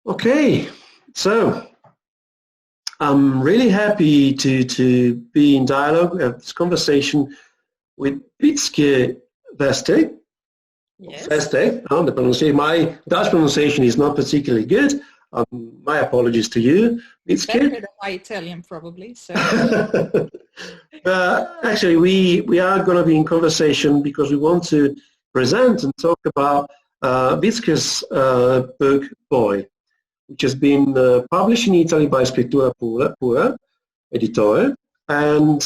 Okay, so I'm really happy to be in dialogue, have this conversation with Wytske Versteeg. Yes. Versteeg, the pronunciation. My Dutch pronunciation is not particularly good. My apologies to you, Wytske. Better than my Italian, probably. So. Actually, we are going to be in conversation because we want to present and talk about Wytske's book, Boy, which has been published in Italy by Scritturapura, editore, and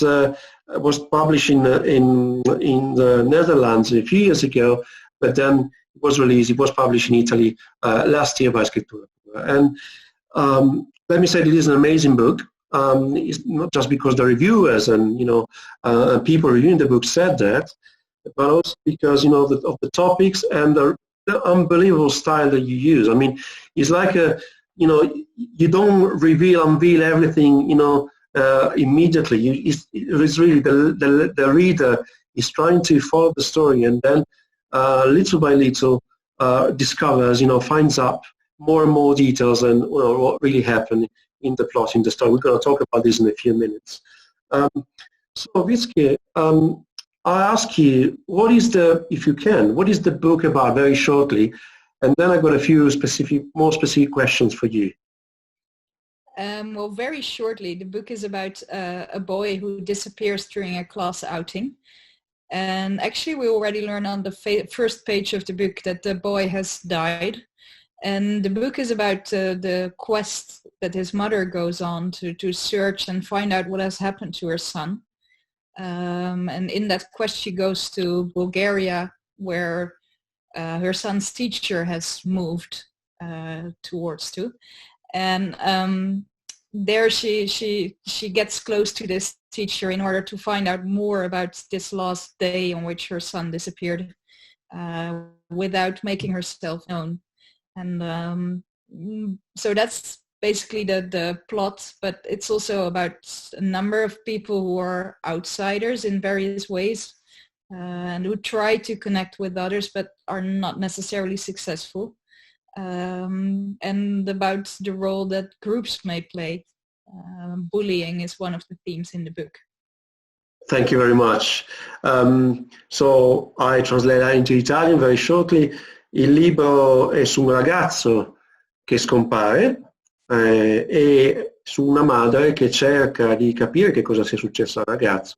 was published in the Netherlands a few years ago, but then it was published in Italy last year by Scritturapura. And let me say that it is an amazing book. It's not just because the reviewers and people reviewing the book said that, but also because of the topics and the unbelievable style that you use. I mean, it's like you don't unveil everything immediately. It's really the reader is trying to follow the story, and then little by little discovers, finds up more and more details and what really happened in the plot, in the story. We're going to talk about this in a few minutes. So, Wytske, I ask you, what is the book about, very shortly, and then I've got a few more specific questions for you. Well, very shortly, the book is about a boy who disappears during a class outing. And actually, we already learn on the first page of the book that the boy has died. And the book is about the quest that his mother goes on to search and find out what has happened to her son. And in that quest, she goes to Bulgaria, where her son's teacher has moved towards to. And there she gets close to this teacher in order to find out more about this last day on which her son disappeared without making herself known. And so that's basically the plot, but it's also about a number of people who are outsiders in various ways and who try to connect with others but are not necessarily successful, and about the role that groups may play. Bullying is one of the themes in the book. Thank you very much. So I translate that into Italian very shortly. Il libro è su un ragazzo che scompare e su una madre che cerca di capire che cosa sia successo al ragazzo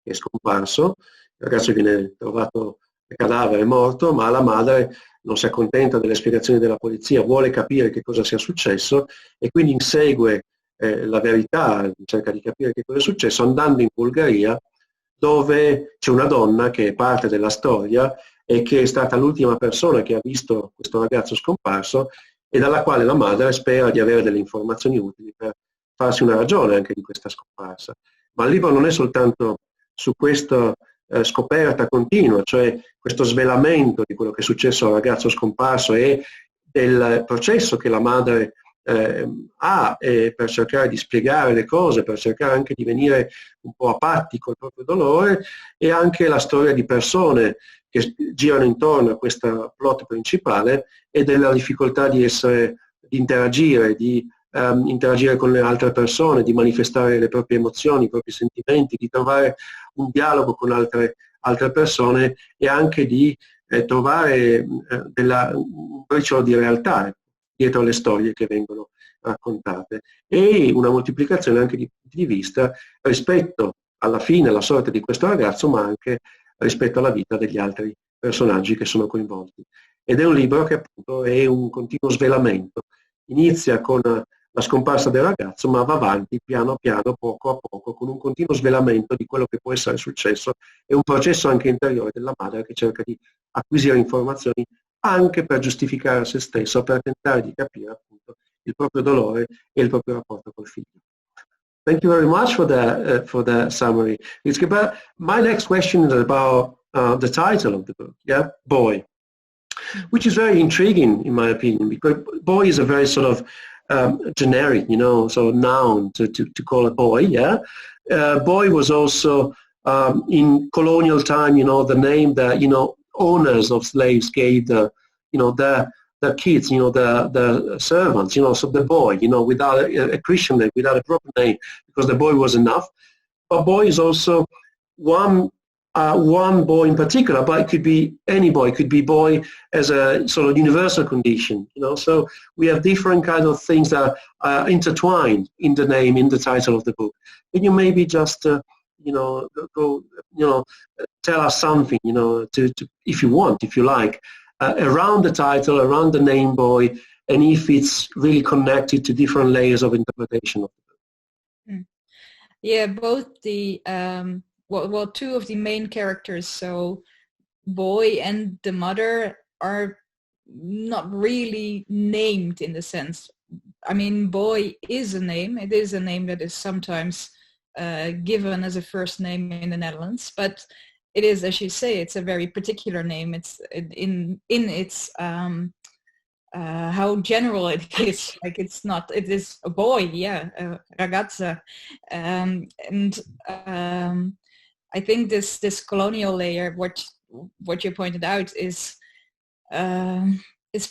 che è scomparso. Il ragazzo viene trovato il cadavere morto, ma la madre non si accontenta delle spiegazioni della polizia, vuole capire che cosa sia successo e quindi insegue la verità, cerca di capire che cosa è successo andando in Bulgaria, dove c'è una donna che è parte della storia e che è stata l'ultima persona che ha visto questo ragazzo scomparso e dalla quale la madre spera di avere delle informazioni utili per farsi una ragione anche di questa scomparsa. Ma il libro non è soltanto su questa scoperta continua, cioè questo svelamento di quello che è successo al ragazzo scomparso e del processo che la madre ha per cercare di spiegare le cose, per cercare anche di venire un po' a patti col proprio dolore, e anche la storia di persone che girano intorno a questa plot principale e della difficoltà di interagire, interagire con le altre persone, di manifestare le proprie emozioni, i propri sentimenti, di trovare un dialogo con altre persone e anche di trovare un briciolo di realtà dietro le storie che vengono raccontate, e una moltiplicazione anche di punti di vista rispetto alla fine, alla sorte di questo ragazzo, ma anche rispetto alla vita degli altri personaggi che sono coinvolti. Ed è un libro che appunto è un continuo svelamento. Inizia con la scomparsa del ragazzo, ma va avanti piano piano, poco a poco, con un continuo svelamento di quello che può essere successo e un processo anche interiore della madre che cerca di acquisire informazioni anche per giustificare se stesso, per tentare di capire appunto il proprio dolore e il proprio rapporto col figlio. Thank you very much for that summary. But my next question is about the title of the book, yeah, Boy, which is very intriguing in my opinion, because boy is a very sort of generic, sort of noun to call a boy, yeah. Boy was also in colonial time, the name that, owners of slaves gave their the kids, the servants, so the boy, without a Christian name, without a proper name, because the boy was enough. But boy is also one boy in particular, but it could be any boy. It could be boy as a sort of universal condition, So we have different kinds of things that are intertwined in the name, in the title of the book. Can you maybe just, tell us something, to if you want, if you like, around the title, around the name boy, and if it's really connected to different layers of interpretation of the book. Yeah, both the two of the main characters, so boy and the mother, are not really named in the sense. I mean, boy is a name. It is a name that is sometimes given as a first name in the Netherlands, but it is, as you say, it's a very particular name. It's in its how general it is. Like it is a boy, ragazza, and I think this colonial layer, what you pointed out, is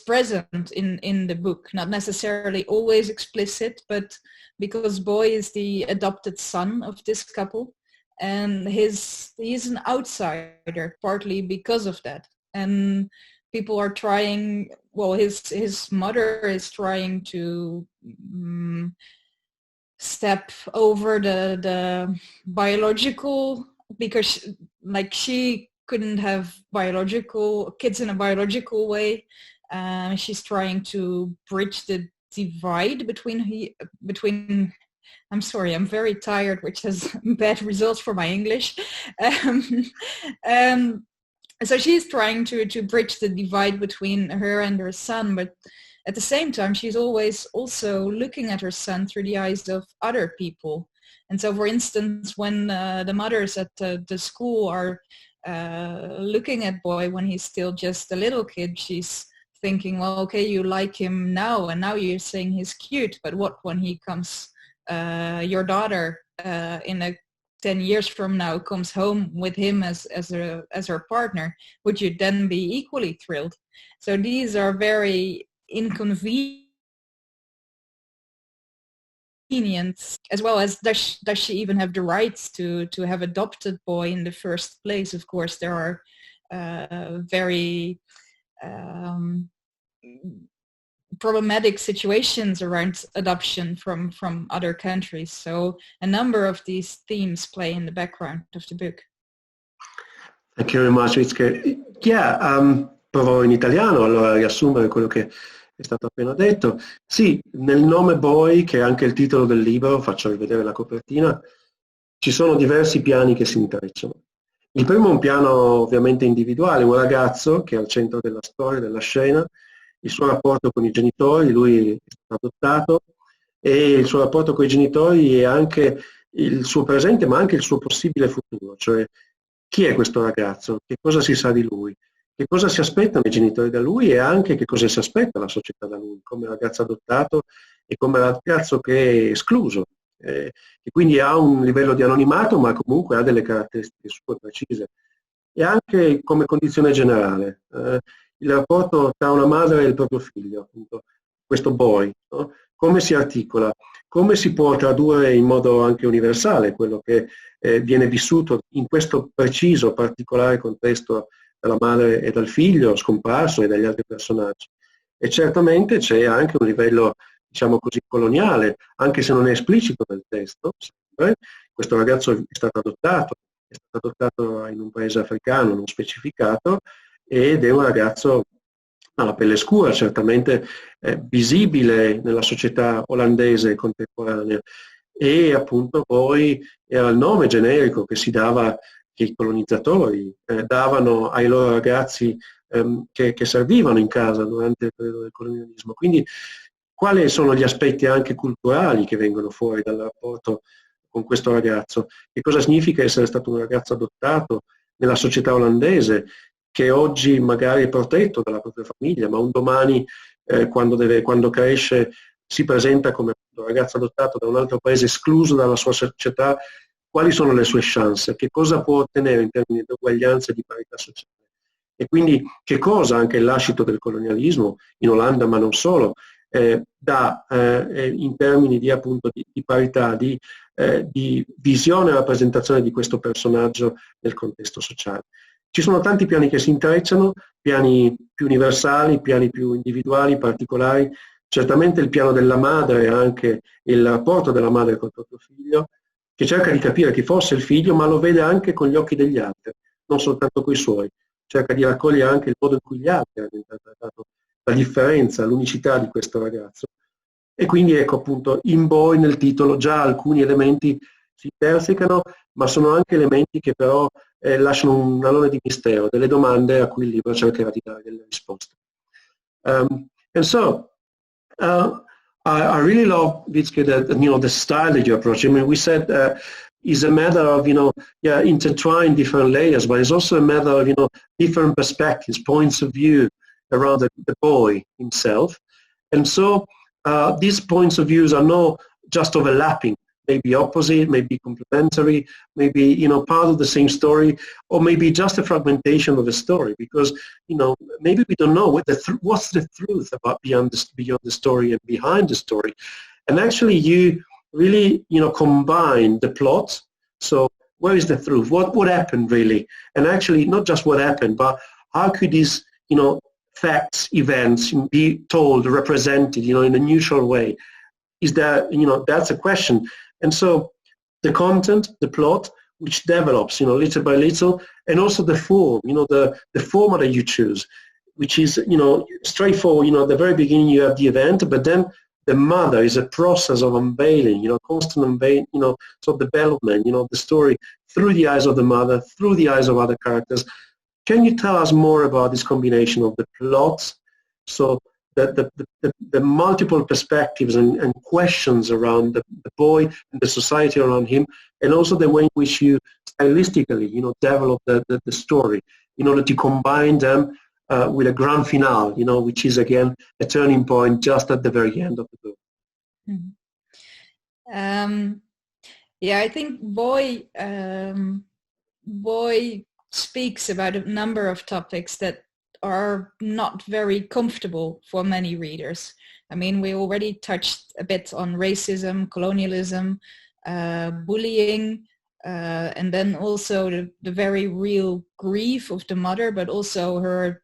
present in the book, not necessarily always explicit, but because boy is the adopted son of this couple, and he's an outsider partly because of that, and people are trying, his mother is trying to step over the biological, because she couldn't have biological kids in a biological way. She's trying to bridge the divide between I'm sorry, I'm very tired, which has bad results for my English. So she's trying to bridge the divide between her and her son, but at the same time, she's always also looking at her son through the eyes of other people. And so, for instance, when the mothers at the school are looking at boy when he's still just a little kid, she's thinking, well, okay, you like him now, and now you're saying he's cute, but what when he comes, your daughter in 10 years from now comes home with him as her partner, would you then be equally thrilled? So these are very inconvenient, as well as does she even have the rights to have adopted boy in the first place? Of course, there are very problematic situations around adoption from other countries. So a number of these themes play in the background of the book. Thank you very much, Wytske. Provo in italiano allora a riassumere quello che è stato appena detto. Sì, nel nome Boy, che è anche il titolo del libro, faccio rivedere la copertina, ci sono diversi piani che si intrecciano. Il primo è un piano ovviamente individuale, un ragazzo che è al centro della storia, della scena, il suo rapporto con i genitori, lui è stato adottato, e il suo rapporto con i genitori è anche il suo presente ma anche il suo possibile futuro, cioè chi è questo ragazzo, che cosa si sa di lui, che cosa si aspettano i genitori da lui e anche che cosa si aspetta la società da lui, come ragazzo adottato e come ragazzo che è escluso, che quindi ha un livello di anonimato ma comunque ha delle caratteristiche sue precise, e anche come condizione generale. Il rapporto tra una madre e il proprio figlio, appunto, questo boy, no? Come si articola, come si può tradurre in modo anche universale quello che viene vissuto in questo preciso, particolare contesto dalla madre e dal figlio scomparso e dagli altri personaggi. E certamente c'è anche un livello, diciamo così, coloniale, anche se non è esplicito nel testo, sempre. Questo ragazzo è stato adottato in un paese africano non specificato, ed è un ragazzo alla pelle scura, certamente visibile nella società olandese contemporanea, e appunto poi era il nome generico che si dava, che i colonizzatori davano ai loro ragazzi che servivano in casa durante il periodo del colonialismo. Quindi quali sono gli aspetti anche culturali che vengono fuori dal rapporto con questo ragazzo? Che cosa significa essere stato un ragazzo adottato nella società olandese, che oggi magari è protetto dalla propria famiglia, ma un domani quando cresce si presenta come un ragazzo adottato da un altro paese, escluso dalla sua società? Quali sono le sue chance? Che cosa può ottenere in termini di uguaglianza e di parità sociale? E quindi che cosa anche il lascito del colonialismo in Olanda, ma non solo, dà in termini di, appunto, di parità, di visione e rappresentazione di questo personaggio nel contesto sociale. Ci sono tanti piani che si intrecciano, piani più universali, piani più individuali, particolari. Certamente il piano della madre, anche il rapporto della madre col proprio figlio, che cerca di capire chi fosse il figlio, ma lo vede anche con gli occhi degli altri, non soltanto coi suoi. Cerca di raccogliere anche il modo in cui gli altri hanno interpretato la differenza, l'unicità di questo ragazzo. E quindi ecco appunto in Boy nel titolo già alcuni elementi si intersecano, ma sono anche elementi che però lasciano un alone di mistero, delle domande a cui il libro cercherà di dare delle risposte. And so, I really love, Wytske, the style that you approach. I mean, we said is a matter of, yeah, intertwined different layers, but it's also a matter of, different perspectives, points of view around the boy himself. And so these points of views are not just overlapping, maybe opposite, maybe complementary, maybe, part of the same story, or maybe just a fragmentation of a story, because, maybe we don't know what's the truth about beyond the story and behind the story. And actually you really, combine the plot. So where is the truth? What happened really? And actually not just what happened, but how could these, facts, events be told, represented, in a neutral way? Is that, that's a question. And so the content, the plot, which develops, little by little, and also the form, the format that you choose, which is, straightforward. At the very beginning you have the event, but then the mother is a process of unveiling, constant unveiling, so development, the story through the eyes of the mother, through the eyes of other characters. Can you tell us more about this combination of the plots, so the multiple perspectives and questions around the boy and the society around him, and also the way in which you stylistically, develop the story in order to combine them with a grand finale, which is again a turning point just at the very end of the book. Mm-hmm. Yeah, I think Boy speaks about a number of topics that are not very comfortable for many readers. I mean, we already touched a bit on racism, colonialism, bullying, and then also the very real grief of the mother, but also her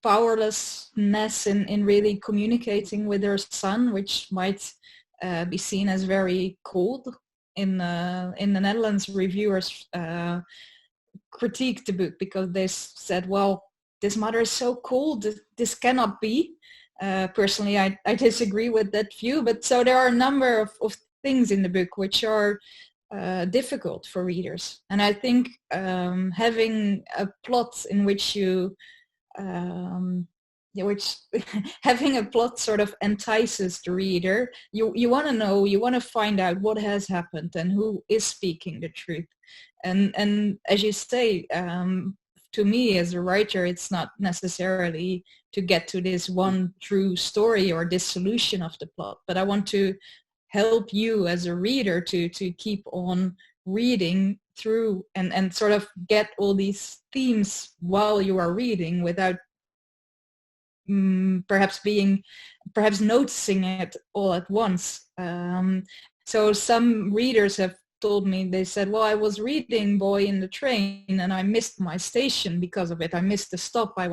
powerlessness in really communicating with her son, which might be seen as very cold. In the Netherlands, reviewers critiqued the book because they said, well, this mother is so cold, this cannot be. Personally, I disagree with that view, but so there are a number of things in the book which are difficult for readers. And I think having a plot in which you having a plot sort of entices the reader. You want to know, you want to find out what has happened and who is speaking the truth. And as you say, to me as a writer, it's not necessarily to get to this one true story or this solution of the plot, but I want to help you as a reader to keep on reading through and sort of get all these themes while you are reading without perhaps noticing it all at once. So some readers have told me, they said, well, I was reading Boy in the train and I missed my station because of it. I missed the stop. I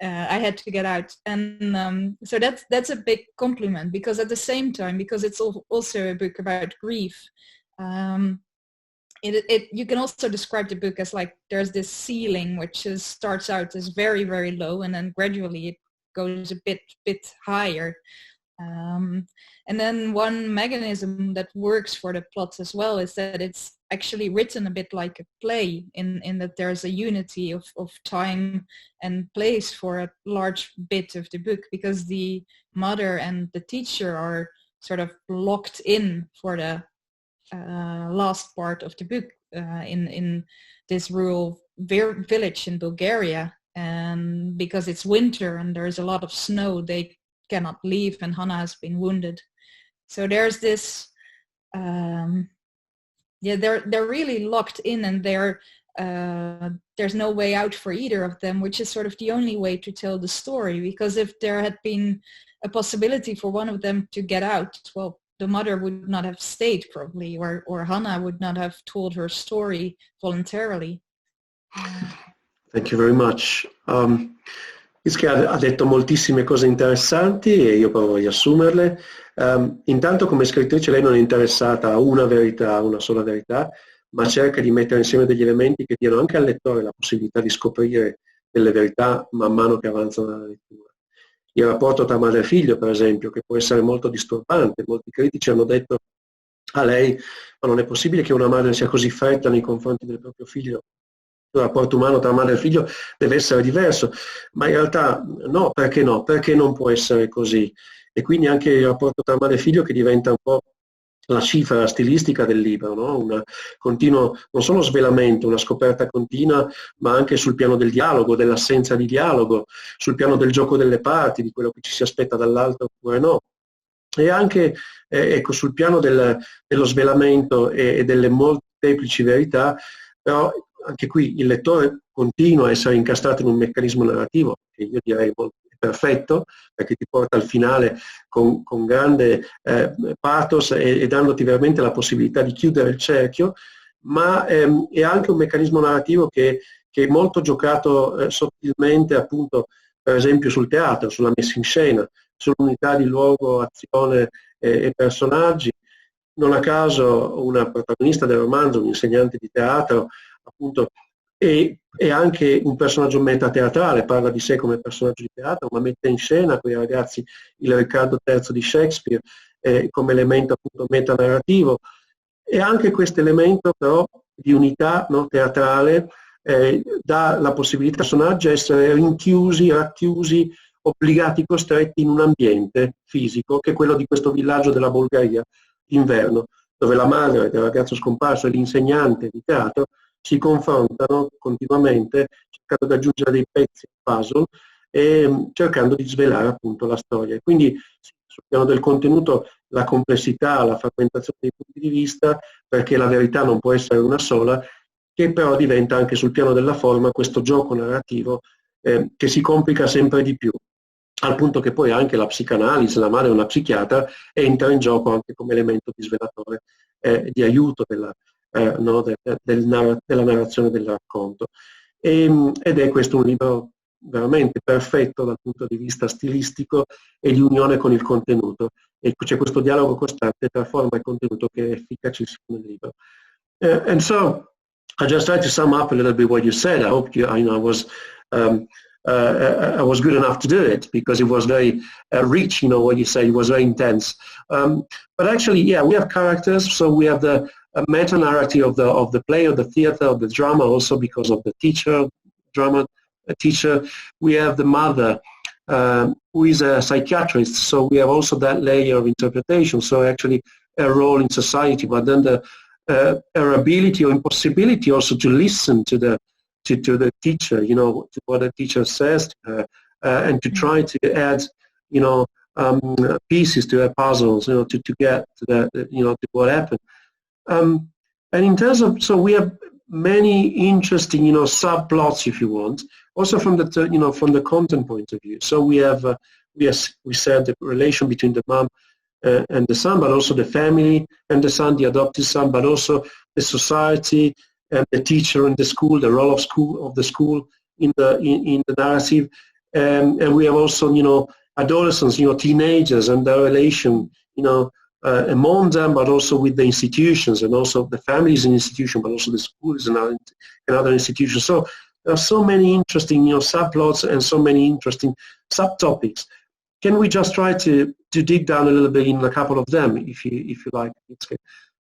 had to get out. And so that's a big compliment, because at the same time, because it's also a book about grief, you can also describe the book as like there's this ceiling which starts out as very, very low, and then gradually it goes a bit higher. And then one mechanism that works for the plots as well is that it's actually written a bit like a play, in that there's a unity of time and place for a large bit of the book, because the mother and the teacher are sort of locked in for the last part of the book in this rural village in Bulgaria. And because it's winter and there's a lot of snow, they cannot leave, and Hannah has been wounded. So there's this, they're really locked in, and they're there's no way out for either of them, which is sort of the only way to tell the story. Because if there had been a possibility for one of them to get out, well, the mother would not have stayed probably, or Hannah would not have told her story voluntarily. Thank you very much. Wytske ha detto moltissime cose interessanti e io provo a riassumerle. Intanto, come scrittrice lei non è interessata a una verità, a una sola verità, ma cerca di mettere insieme degli elementi che diano anche al lettore la possibilità di scoprire delle verità man mano che avanzano nella lettura. Il rapporto tra madre e figlio, per esempio, che può essere molto disturbante. Molti critici hanno detto a lei: ma non è possibile che una madre sia così fredda nei confronti del proprio figlio? Il rapporto umano tra madre e figlio deve essere diverso, ma in realtà no, perché no? Perché non può essere così? E quindi anche il rapporto tra madre e figlio che diventa un po' la cifra stilistica del libro, no? Un continuo, non solo svelamento, una scoperta continua, ma anche sul piano del dialogo, dell'assenza di dialogo, sul piano del gioco delle parti, di quello che ci si aspetta dall'altro oppure no. E anche ecco, sul piano dello svelamento e delle molteplici verità, però anche qui il lettore continua a essere incastrato in un meccanismo narrativo che io direi perfetto, perché ti porta al finale con grande pathos e dandoti veramente la possibilità di chiudere il cerchio, ma è anche un meccanismo narrativo che è molto giocato sottilmente, appunto, per esempio sul teatro, sulla messa in scena, sull'unità di luogo, azione e personaggi. Non a caso una protagonista del romanzo, un insegnante di teatro, appunto, è anche un personaggio metateatrale, parla di sé come personaggio di teatro, ma mette in scena quei ragazzi il Riccardo III di Shakespeare come elemento appunto metanarrativo. E anche questo elemento però di unità, no, teatrale dà la possibilità ai personaggi di essere rinchiusi, racchiusi, obbligati, costretti in un ambiente fisico che è quello di questo villaggio della Bulgaria d'inverno, dove la madre del ragazzo scomparso e l'insegnante di teatro si confrontano continuamente cercando di aggiungere dei pezzi al puzzle e cercando di svelare appunto la storia. Quindi sul piano del contenuto la complessità, la frammentazione dei punti di vista, perché la verità non può essere una sola, che però diventa anche sul piano della forma questo gioco narrativo che si complica sempre di più, al punto che poi anche la psicanalisi, la madre è una psichiatra, entra in gioco anche come elemento di svelatore, di aiuto della narrazione del racconto. Ed è questo un libro veramente perfetto dal punto di vista stilistico e di unione con il contenuto. E c'è questo dialogo costante tra forma e contenuto che è efficacissimo nel libro. And so, I just tried to sum up a little bit what you said. I hope I was good enough to do it, because it was very rich, what you said, it was very intense. But actually, yeah, we have characters, so we have the meta-narrative of the play, of the theater, of the drama, also because of the teacher, drama teacher. We have the mother, who is a psychiatrist, so we have also that layer of interpretation, so actually a role in society, but then her ability or impossibility also to listen to the teacher, to what the teacher says to her, and to try to add, pieces to her puzzles, to get to to what happened. And in terms of, so we have many interesting, subplots, if you want, also from the, from the content point of view. So we have, we said the relation between the mom and the son, but also the family and the son, the adopted son, but also the society, and the teacher in the school, the role of the school in the narrative, and we have also adolescents, teenagers, and their relation, among them, but also with the institutions, and also the family is an institution, but also the school is another institution. So there are so many interesting subplots and so many interesting subtopics. Can we just try to dig down a little bit in a couple of them, if you like?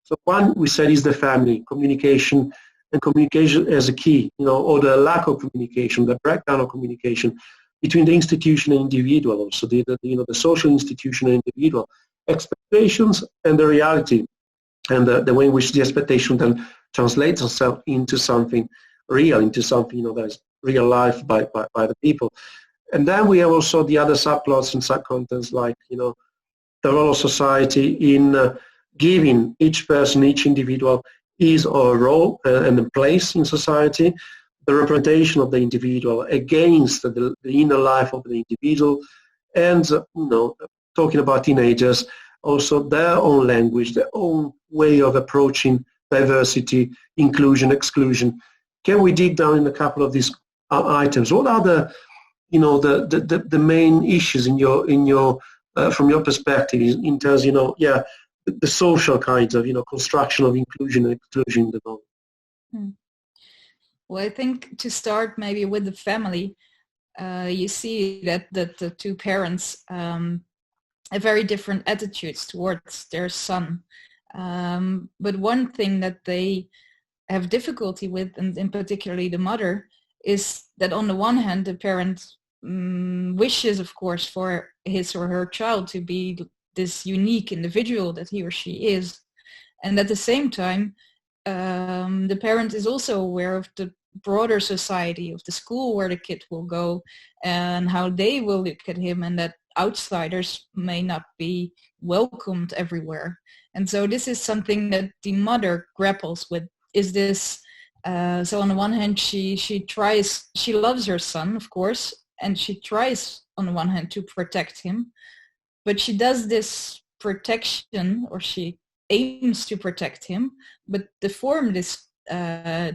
So one we said is the family, communication, and communication as a key, or the lack of communication, the breakdown of communication between the institution and individual, also the social institution and individual expectations and the reality, and the way in which the expectation then translates itself into something real, into something that is real life by the people. And then we have also the other subplots and subcontents, like the role of society in giving each person, each individual, his or her role and the place in society, the representation of the individual against the inner life of the individual, and talking about teenagers, also their own language, their own way of approaching diversity, inclusion, exclusion. Can we dig down in a couple of these items? What are the main issues in your from your perspective in terms, the social kinds of, construction of inclusion and exclusion in the novel? Well, I think to start maybe with the family, you see that the two parents have very different attitudes towards their son. But one thing that they have difficulty with, and in particularly the mother, is that on the one hand, the parent wishes, of course, for his or her child to be this unique individual that he or she is. And at the same time, the parent is also aware of the broader society, of the school where the kid will go and how they will look at him, and that outsiders may not be welcomed everywhere. And so this is something that the mother grapples with. Is this, so on the one hand, she loves her son, of course, and she tries on the one hand to protect him, but she does this protection, or she aims to protect him, but the form this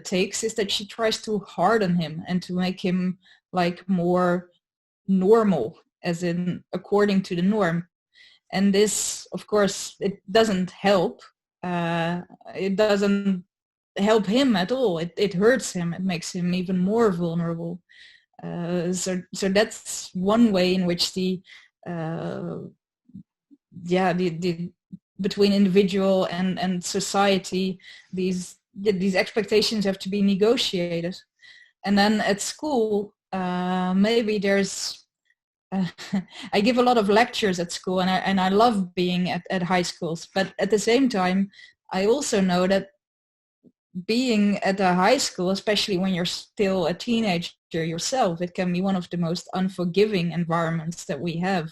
takes is that she tries to harden him and to make him like more normal, as in according to the norm. And this, of course, it doesn't help. It doesn't help him at all. It hurts him. It makes him even more vulnerable. So that's one way in which the between individual and society, these expectations have to be negotiated. And then at school, maybe there's I give a lot of lectures at school, and I love being at high schools, but at the same time I also know that being at a high school, especially when you're still a teenager yourself, it can be one of the most unforgiving environments that we have.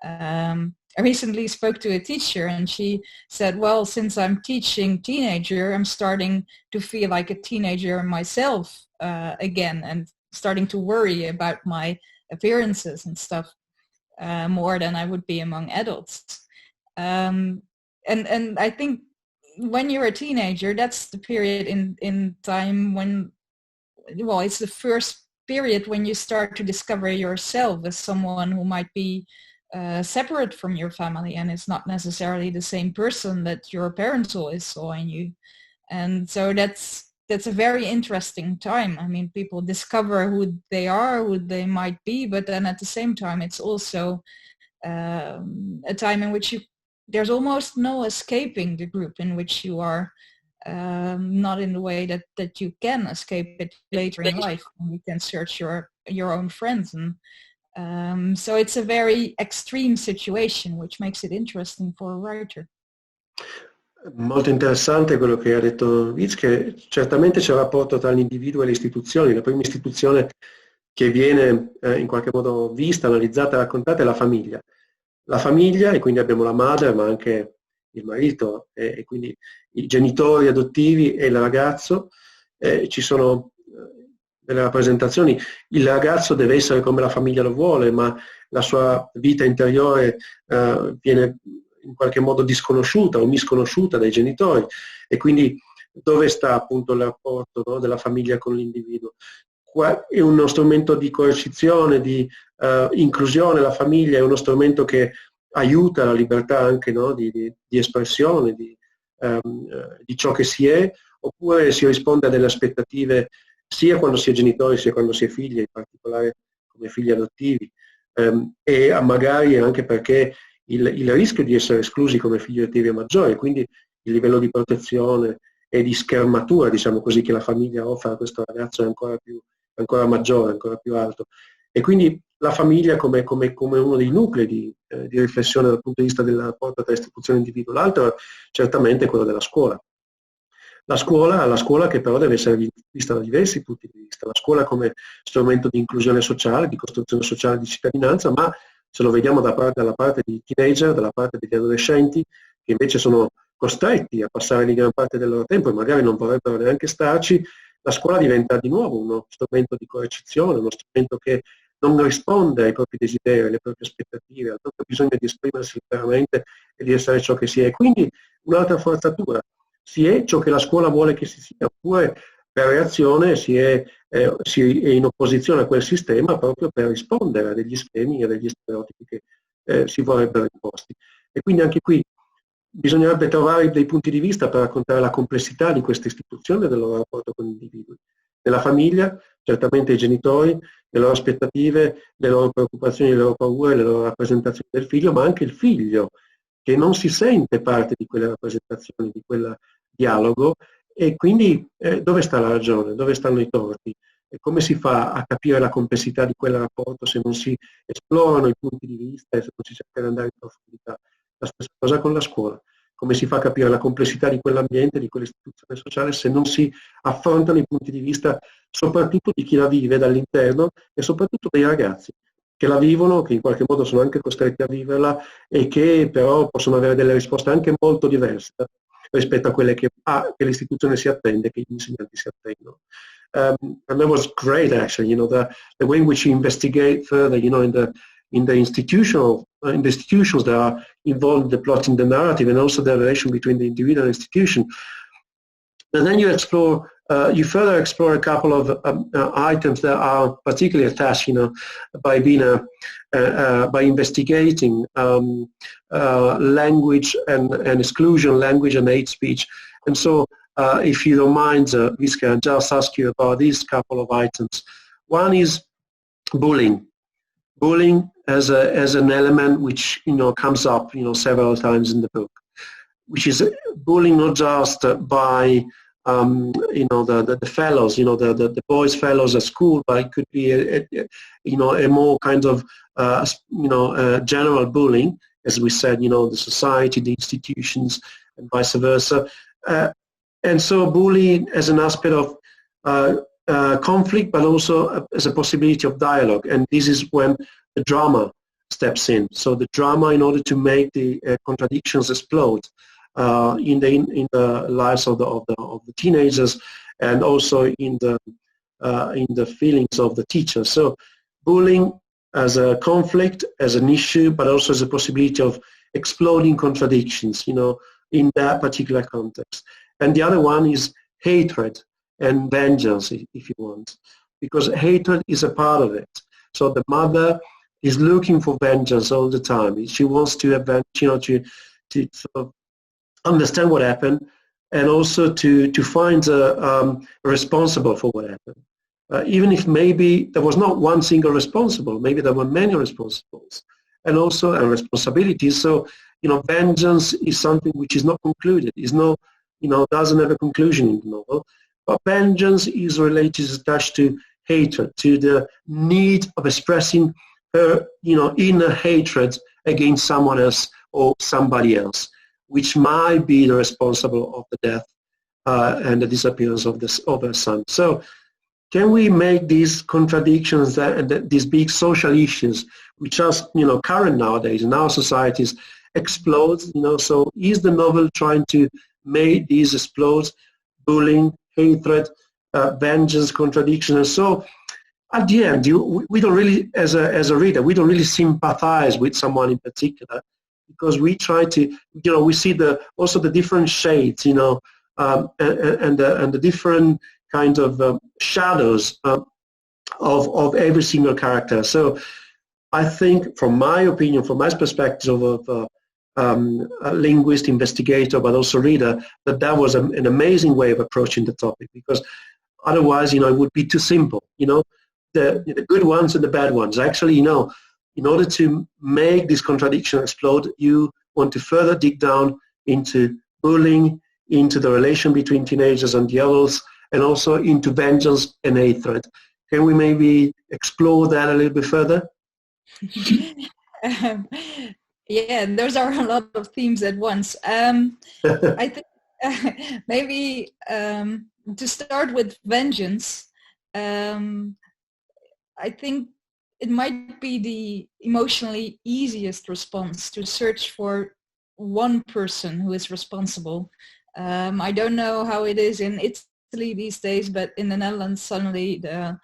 I recently spoke to a teacher, and she said, well, since I'm teaching teenager, I'm starting to feel like a teenager myself again, and starting to worry about my appearances and stuff more than I would be among adults. And I think when you're a teenager, that's the period in time when, well, it's the first period when you start to discover yourself as someone who might be separate from your family, and it's not necessarily the same person that your parents always saw in you. And so that's a very interesting time. I mean, people discover who they are, who they might be, but then at the same time, it's also a time in which there's almost no escaping the group in which you are, not in the way that you can escape it later in life, when you can search your own friends. And so it's a very extreme situation, which makes it interesting for a writer. Molto interessante quello che ha detto Wytske. Certamente c'è un rapporto tra l'individuo e le istituzioni. La prima istituzione che viene in qualche modo vista, analizzata, raccontata è la famiglia. La famiglia, e quindi abbiamo la madre, ma anche il marito, e quindi i genitori adottivi e il ragazzo. Ci sono delle rappresentazioni. Il ragazzo deve essere come la famiglia lo vuole, ma la sua vita interiore viene in qualche modo disconosciuta o misconosciuta dai genitori, e quindi dove sta appunto il rapporto, no, della famiglia con l'individuo? Qua è uno strumento di coercizione, di inclusione. La famiglia è uno strumento che aiuta la libertà anche, no, di espressione, di ciò che si è, oppure si risponde a delle aspettative sia quando si è genitori sia quando si è figli, in particolare come figli adottivi, e magari anche perché il rischio di essere esclusi come figli adottivi è maggiore, quindi il livello di protezione e di schermatura, diciamo così, che la famiglia offre a questo ragazzo è ancora maggiore, ancora più alto. E quindi la famiglia come uno dei nuclei di riflessione dal punto di vista del rapporto tra istituzione e individuo. L'altro certamente è quello della scuola. La scuola che però deve essere vista da diversi punti di vista. La scuola come strumento di inclusione sociale, di costruzione sociale, di cittadinanza, ma se lo vediamo dalla parte dei teenager, dalla parte degli adolescenti, che invece sono costretti a passare di gran parte del loro tempo e magari non vorrebbero neanche starci, la scuola diventa di nuovo uno strumento di coercizione, uno strumento che non risponde ai propri desideri, alle proprie aspettative, al proprio bisogno di esprimersi liberamente e di essere ciò che si è. Quindi un'altra forzatura, si è ciò che la scuola vuole che si sia, oppure per reazione si è in opposizione a quel sistema proprio per rispondere a degli schemi e a degli stereotipi che si vorrebbero imposti. E quindi anche qui bisognerebbe trovare dei punti di vista per raccontare la complessità di questa istituzione e del loro rapporto con gli individui. Nella famiglia, certamente i genitori, le loro aspettative, le loro preoccupazioni, le loro paure, le loro rappresentazioni del figlio, ma anche il figlio che non si sente parte di quelle rappresentazioni, di quel dialogo, e quindi dove sta la ragione, dove stanno i torti? E come si fa a capire la complessità di quel rapporto se non si esplorano i punti di vista e se non si cerca di andare in profondità? La stessa cosa con la scuola. Come si fa a capire la complessità di quell'ambiente, di quell'istituzione sociale, se non si affrontano i punti di vista soprattutto di chi la vive dall'interno e soprattutto dei ragazzi che la vivono, che in qualche modo sono anche costretti a viverla e che però possono avere delle risposte anche molto diverse rispetto a quelle che l'istituzione si attende, che gli insegnanti si attendono. And that was great, actually, the way in which you investigate further, in the institutions that are involved in the plotting the narrative and also the relation between the individual and institution. And then you further explore a couple of items that are particularly attached, by being by investigating language and exclusion, language and hate speech. And so, if you don't mind, Wytske, I'll just ask you about these couple of items. One is bullying. Bullying as an element which comes up several times in the book, which is bullying not just by the fellows, the boys' fellows at school, but it could be a more kind of general bullying, as we said, the society, the institutions, and vice versa. And so bullying as an aspect of conflict, but also as a possibility of dialogue. And this is when the drama steps in. So the drama, in order to make the contradictions explode in the lives of the teenagers, and also in the feelings of the teachers. So bullying as a conflict, as an issue, but also as a possibility of exploding contradictions, in that particular context. And the other one is hatred and vengeance, if you want, because hatred is a part of it. So the mother is looking for vengeance all the time. She wants to avenge, to sort of understand what happened, and also to find a responsible for what happened. Even if maybe there was not one single responsible, maybe there were many responsibles, and also responsibilities. So, vengeance is something which is not concluded, doesn't have a conclusion in the novel. But vengeance is related, is attached to hatred, to the need of expressing her, inner hatred against someone else or somebody else, which might be the responsible of the death and the disappearance of her son. So, can we make these contradictions and these big social issues, which are current nowadays in our societies, explode? So is the novel trying to make these explode? Bullying, hatred, vengeance, contradiction, and so at the end, we don't really, as a reader, we don't really sympathize with someone in particular, because we try to, we see also the different shades, and the different kind of shadows of every single character. So I think, from my opinion, from my perspective of a linguist, investigator, but also reader, that was an amazing way of approaching the topic, because otherwise, it would be too simple. The good ones and the bad ones. Actually, in order to make this contradiction explode, you want to further dig down into bullying, into the relation between teenagers and the adults, and also into vengeance and hatred. Can we maybe explore that a little bit further? Yeah, those are a lot of themes at once. I think maybe to start with vengeance, I think it might be the emotionally easiest response, to search for one person who is responsible. I don't know how it is in Italy these days, but in the Netherlands suddenly the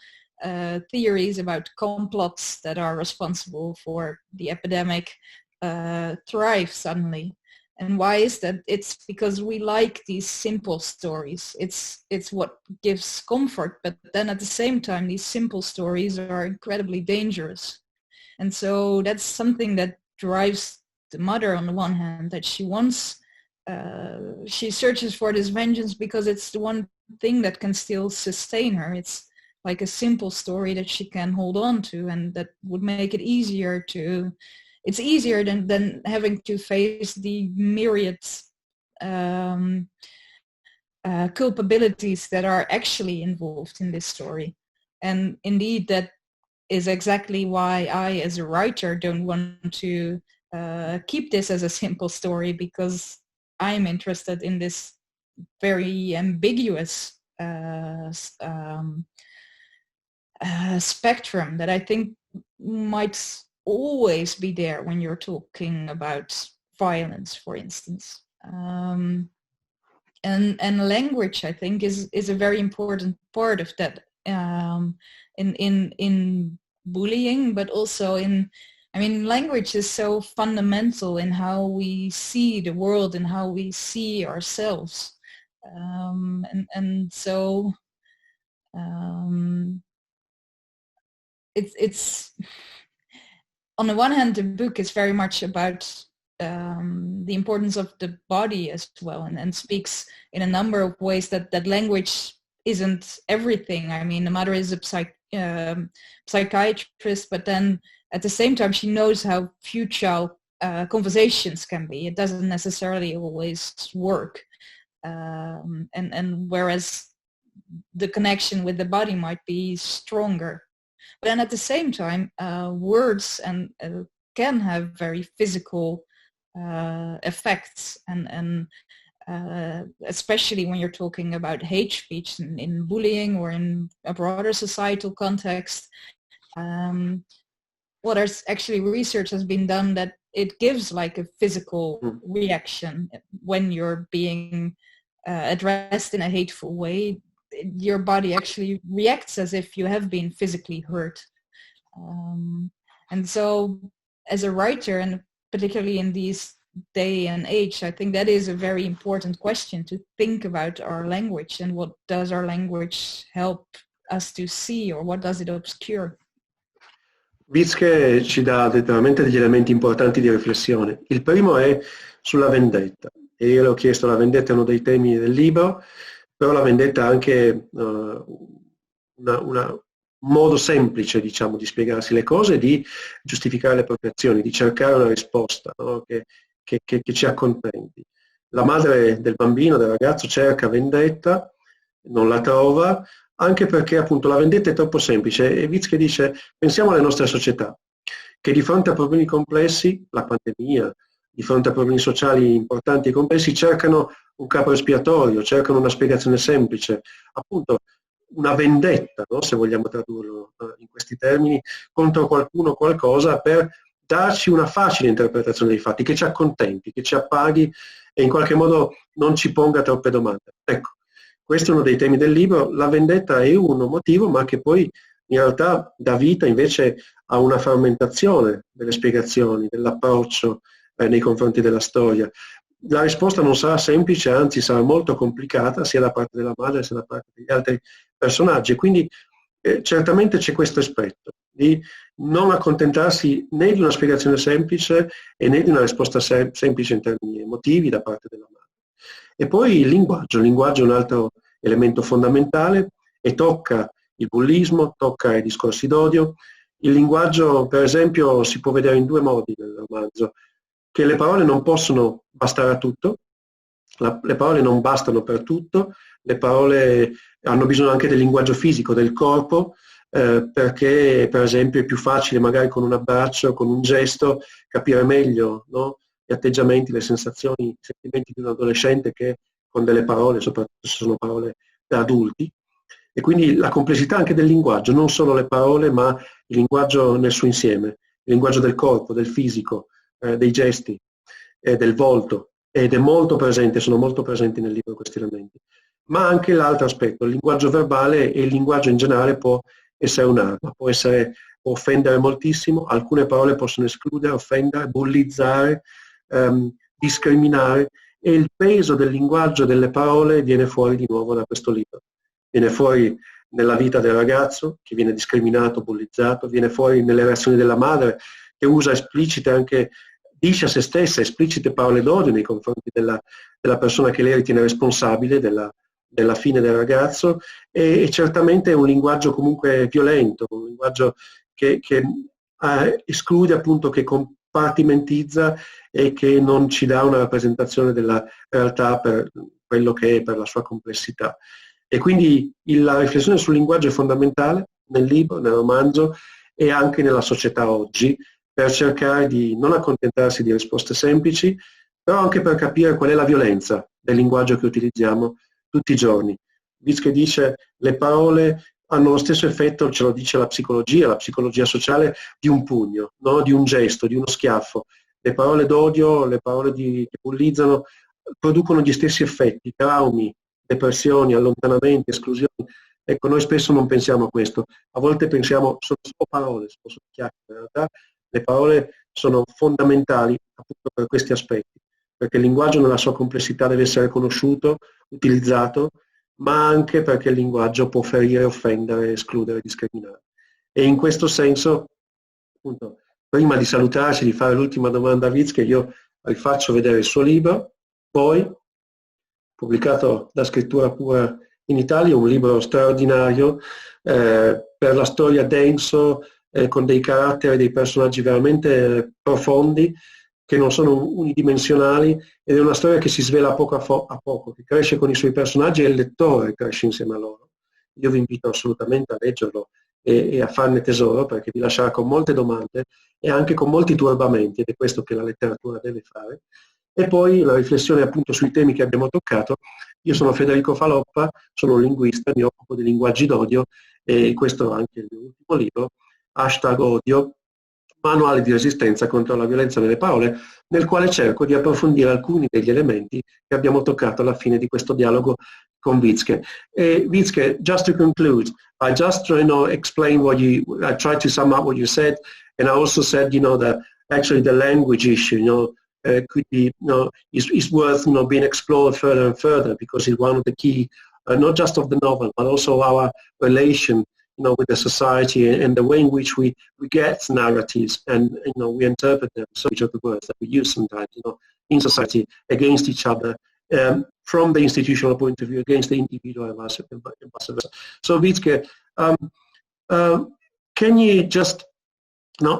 theories about complots that are responsible for the epidemic thrive suddenly. And why is that? It's because we like these simple stories. It's what gives comfort, but then at the same time, these simple stories are incredibly dangerous. And so that's something that drives the mother on the one hand, that she wants, she searches for this vengeance because it's the one thing that can still sustain her. It's like a simple story that she can hold on to, and that would make it easier to, it's easier than having to face the myriad culpabilities that are actually involved in this story. And indeed, that is exactly why I, as a writer, don't want to keep this as a simple story, because I'm interested in this very ambiguous spectrum that I think might always be there when you're talking about violence, for instance. And language, I think, is a very important part of that, in bullying, but also in, I mean, language is so fundamental in how we see the world and how we see ourselves. So it's on the one hand, the book is very much about the importance of the body as well, and speaks in a number of ways that language isn't everything. I mean, the mother is a psychiatrist, but then at the same time, she knows how futile conversations can be. It doesn't necessarily always work. And whereas the connection with the body might be stronger. But then at the same time, words can have very physical effects, and especially when you're talking about hate speech in bullying or in a broader societal context. Well, there's actually research has been done that it gives like a physical reaction when you're being addressed in a hateful way. Your body actually reacts as if you have been physically hurt. And so as a writer, and particularly in these day and age, I think that is a very important question to think about our language, and what does our language help us to see, or what does it obscure? Wytske ci dà veramente degli elementi importanti di riflessione. Il primo è sulla vendetta, e io le ho chiesto, la vendetta è uno dei temi del libro, però la vendetta ha anche un modo semplice, diciamo, di spiegarsi le cose, di giustificare le proprie azioni, di cercare una risposta, no? che ci accontenti. La madre del bambino, del ragazzo, cerca vendetta, non la trova, anche perché appunto la vendetta è troppo semplice, e Wytske dice: pensiamo alle nostre società, che di fronte a problemi complessi, la pandemia, di fronte a problemi sociali importanti e complessi, cercano un capo espiatorio, cercano una spiegazione semplice, appunto una vendetta, no? Se vogliamo tradurlo in questi termini, contro qualcuno o qualcosa, per darci una facile interpretazione dei fatti, che ci accontenti, che ci appaghi e in qualche modo non ci ponga troppe domande. Ecco, questo è uno dei temi del libro. La vendetta è uno motivo, ma che poi in realtà dà vita invece a una frammentazione delle spiegazioni, dell'approccio nei confronti della storia. La risposta non sarà semplice, anzi sarà molto complicata, sia da parte della madre sia da parte degli altri personaggi. Quindi certamente c'è questo aspetto di non accontentarsi né di una spiegazione semplice e né di una risposta semplice in termini emotivi da parte della madre. E poi il linguaggio è un altro elemento fondamentale, e tocca il bullismo, tocca i discorsi d'odio. Il linguaggio, per esempio, si può vedere in due modi nel romanzo: che le parole non possono bastare a tutto, le parole non bastano per tutto, le parole hanno bisogno anche del linguaggio fisico, del corpo, perché per esempio è più facile magari con un abbraccio, con un gesto, capire meglio, no? Gli atteggiamenti, le sensazioni, i sentimenti di un adolescente, che con delle parole, soprattutto se sono parole da adulti. E quindi la complessità anche del linguaggio, non solo le parole, ma il linguaggio nel suo insieme, il linguaggio del corpo, del fisico, dei gesti. del volto, ed è molto presente, sono molto presenti nel libro questi elementi. Ma anche l'altro aspetto, il linguaggio verbale e il linguaggio in generale può essere un'arma, può offendere moltissimo, alcune parole possono escludere, offendere, bullizzare, discriminare, e il peso del linguaggio delle parole viene fuori di nuovo da questo libro. Viene fuori nella vita del ragazzo che viene discriminato, bullizzato, viene fuori nelle reazioni della madre che usa esplicite anche, dice a se stessa esplicite parole d'odio nei confronti della persona che lei ritiene responsabile della fine del ragazzo, e certamente è un linguaggio comunque violento, un linguaggio che esclude, appunto, che compartimentizza e che non ci dà una rappresentazione della realtà per quello che è, per la sua complessità. E quindi la riflessione sul linguaggio è fondamentale nel libro, nel romanzo e anche nella società oggi, per cercare di non accontentarsi di risposte semplici, però anche per capire qual è la violenza del linguaggio che utilizziamo tutti i giorni. Wytske dice: le parole hanno lo stesso effetto, ce lo dice la psicologia sociale, di un pugno, no? Di un gesto, di uno schiaffo. Le parole d'odio, le parole che bullizzano, producono gli stessi effetti, traumi, depressioni, allontanamenti, esclusioni. Ecco, noi spesso non pensiamo a questo, a volte pensiamo sono solo parole, sono solo chiacchiere. In realtà le parole sono fondamentali appunto per questi aspetti, perché il linguaggio nella sua complessità deve essere conosciuto, utilizzato, ma anche perché il linguaggio può ferire, offendere, escludere, discriminare. E in questo senso, appunto, prima di salutarci, di fare l'ultima domanda a Wytske, io rifaccio vedere il suo libro, poi, pubblicato da Scritturapura in Italia, un libro straordinario per la storia, denso, con dei caratteri, dei personaggi veramente profondi, che non sono unidimensionali, ed è una storia che si svela poco a poco, che cresce con i suoi personaggi e il lettore cresce insieme a loro. Io vi invito assolutamente a leggerlo e a farne tesoro, perché vi lascerà con molte domande e anche con molti turbamenti, ed è questo che la letteratura deve fare. E poi la riflessione appunto sui temi che abbiamo toccato. Io sono Federico Faloppa, sono un linguista, mi occupo di linguaggi d'odio, e questo è anche il mio ultimo libro, #odio, manuale di resistenza contro la violenza nelle parole, nel quale cerco di approfondire alcuni degli elementi che abbiamo toccato alla fine di questo dialogo con Wytske. Wytske, just to conclude, I just explain I tried to sum up what you said, and I also said, that actually the language issue, could be, is worth, being explored further and further, because it's one of the key, not just of the novel, but also our relation, with the society and the way in which we get narratives and, we interpret them, so each of the words that we use sometimes, in society against each other, from the institutional point of view, against the individual and vice versa. So, Wytske, can you just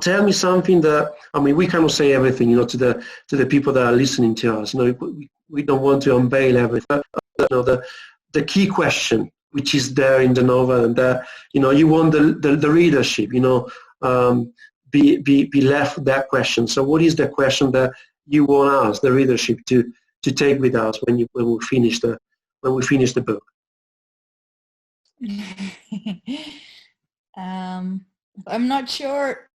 tell me something that, we cannot say everything, to the people that are listening to us. We don't want to unveil everything. The key question, which is there in the novel, and that, you want the readership, be left with that question. So what is the question that you want us, the readership, to take with us when we finish the book? I'm not sure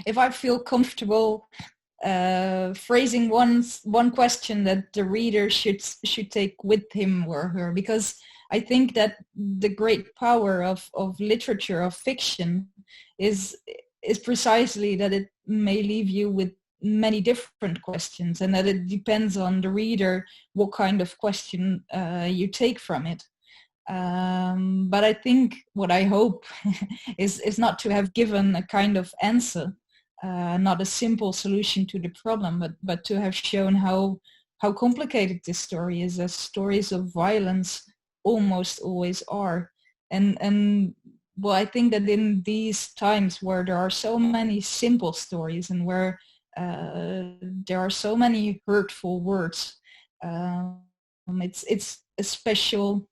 if I feel comfortable phrasing one question that the reader should take with him or her, because I think that the great power of literature, of fiction, is precisely that it may leave you with many different questions, and that it depends on the reader what kind of question you take from it. But I think what I hope is not to have given a kind of answer, not a simple solution to the problem, but to have shown how complicated this story is, as stories of violence almost always are. And well, I think that in these times where there are so many simple stories and where there are so many hurtful words, it's a special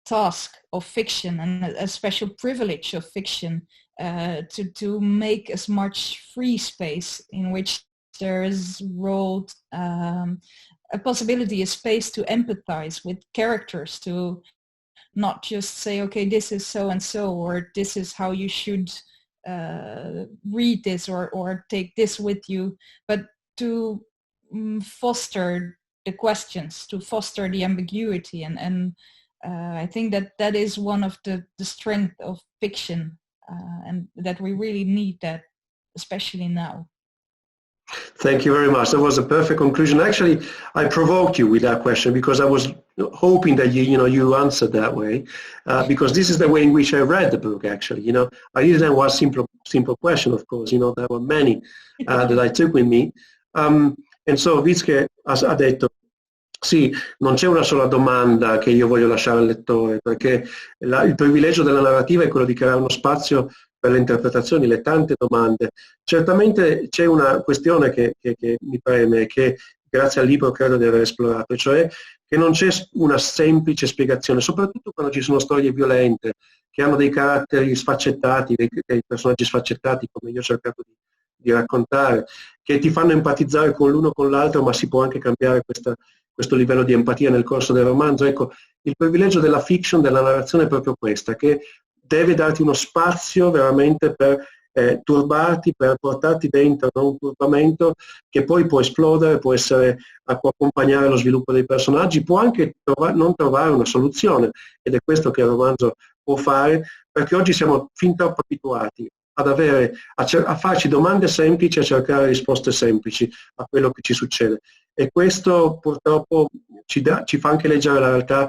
task of fiction and a special privilege of fiction to make as much free space in which there is rolled a possibility, a space to empathize with characters, to not just say, okay, this is so and so, or this is how you should read this, or take this with you, but to foster the questions, to foster the ambiguity, and I think that is one of the strength of fiction, and that we really need that, especially now. Thank you very much. That was a perfect conclusion. Actually, I provoked you with that question because I was hoping that you answered that way, because this is the way in which I read the book. Actually, I didn't have one simple question. Of course, there were many that I took with me. And so Wytske ha detto: sì, non c'è una sola domanda che io voglio lasciare al lettore, perché il privilegio della narrativa è quello di creare uno spazio per le interpretazioni, le tante domande. Certamente c'è una questione che mi preme e che grazie al libro credo di aver esplorato, cioè che non c'è una semplice spiegazione, soprattutto quando ci sono storie violente, che hanno dei caratteri sfaccettati, dei personaggi sfaccettati, come io ho cercato di raccontare, che ti fanno empatizzare con l'uno o con l'altro, ma si può anche cambiare questo livello di empatia nel corso del romanzo. Ecco, il privilegio della fiction, della narrazione è proprio questa, che deve darti uno spazio veramente per turbarti, per portarti dentro un turbamento che poi può esplodere, può accompagnare lo sviluppo dei personaggi, può anche non trovare una soluzione, ed è questo che il romanzo può fare, perché oggi siamo fin troppo abituati a farci domande semplici, a cercare risposte semplici a quello che ci succede, e questo purtroppo ci fa anche leggere la realtà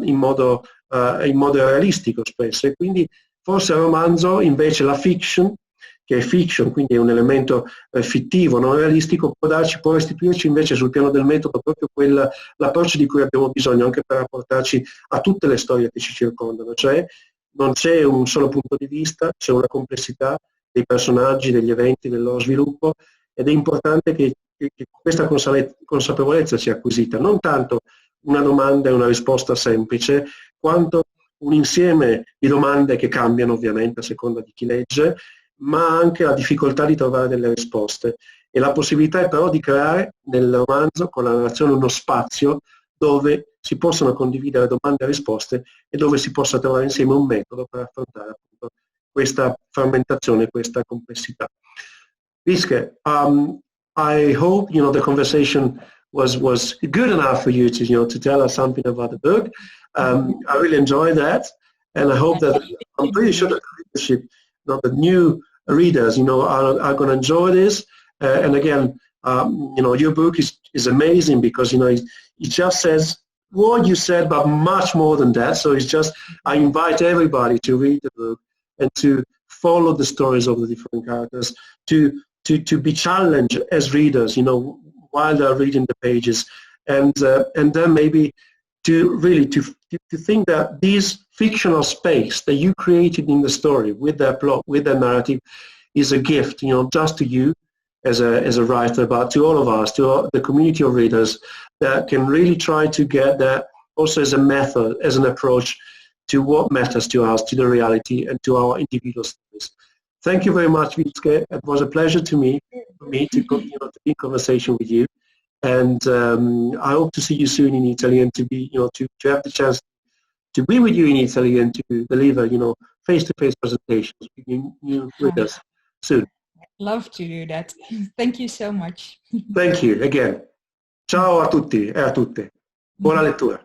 in modo realistico spesso, e quindi forse il romanzo, invece la fiction, che è fiction, quindi è un elemento fittivo, non realistico, può restituirci invece sul piano del metodo proprio l'approccio di cui abbiamo bisogno, anche per rapportarci a tutte le storie che ci circondano, cioè non c'è un solo punto di vista, c'è una complessità dei personaggi, degli eventi, del loro sviluppo, ed è importante che questa consapevolezza sia acquisita, non tanto una domanda e una risposta semplice, quanto un insieme di domande che cambiano ovviamente a seconda di chi legge, ma anche la difficoltà di trovare delle risposte, e la possibilità però di creare nel romanzo, con la narrazione, uno spazio dove si possono condividere domande e risposte, e dove si possa trovare insieme un metodo per affrontare appunto questa frammentazione, questa complessità. Wytske, I hope the conversation was good enough for you to tell us something about the book. I really enjoyed that, and I hope that I'm pretty sure that the readership, the new readers, are going to enjoy this. And again, your book is amazing because it just says what you said, but much more than that. So I invite everybody to read the book and to follow the stories of the different characters, to be challenged as readers, while they're reading the pages, and then maybe to think that this fictional space that you created in the story with their plot, with their narrative, is a gift, just to you as a writer, but to all of us, to the community of readers, that can really try to get that also as a method, as an approach to what matters to us, to the reality, and to our individual stories. Thank you very much, Wytske. It was a pleasure for me to be in conversation with you, and I hope to see you soon in Italy, and to be, to have the chance to be with you in Italy and to deliver, face-to-face presentations with you with us soon. Love to do that. Thank you so much. Thank you again. Ciao a tutti e a tutte. Buona lettura.